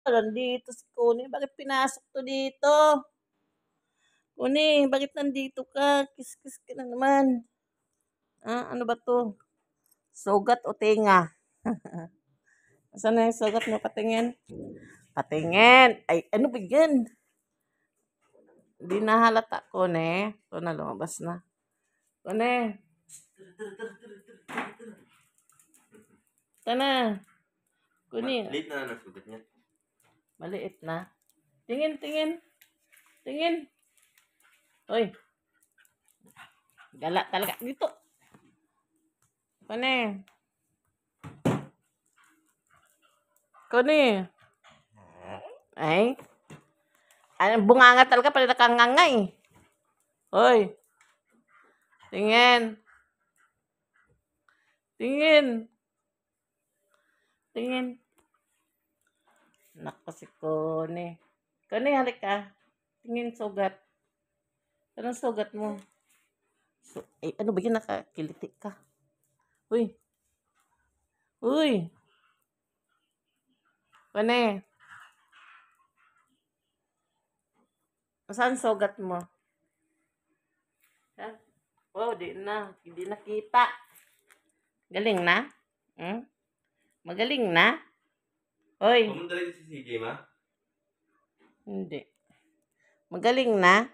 Nandito si Kuni. Bakit pinasok to dito? Kuni, bakit nandito ka? Kiss-kiss ka na naman. Ah, ano ba to? Sugat o tinga? Saan na yung sugat mo? Patingin. Patingin. Ay, ano ba yan? Hindi na halata, Kuni. Ito na, lumabas na. Kuni. Ito na. Kuni. Maliit na ang sugat niya. Maliit na. Tingin, tingin. Tingin. Uy. Gala talaga. Dito. Kuni. Kuni. Ay. Ay, bunganga talaga pala nakangangay. Hoy. Tingin. Tingin. Tingin. Nako si Kuni. Kuni, halik ka. Tingin sugat. Anong sugat mo? Ano ba yun? Nakakiliti ka. Uy. Uy. Kuni. Saan sugat mo? Ha? Oh, di na. Hindi nakita. Galing na? Hmm? Magaling na? Hoy. Pumunta rin si CJ, ma? Hindi. Magaling na?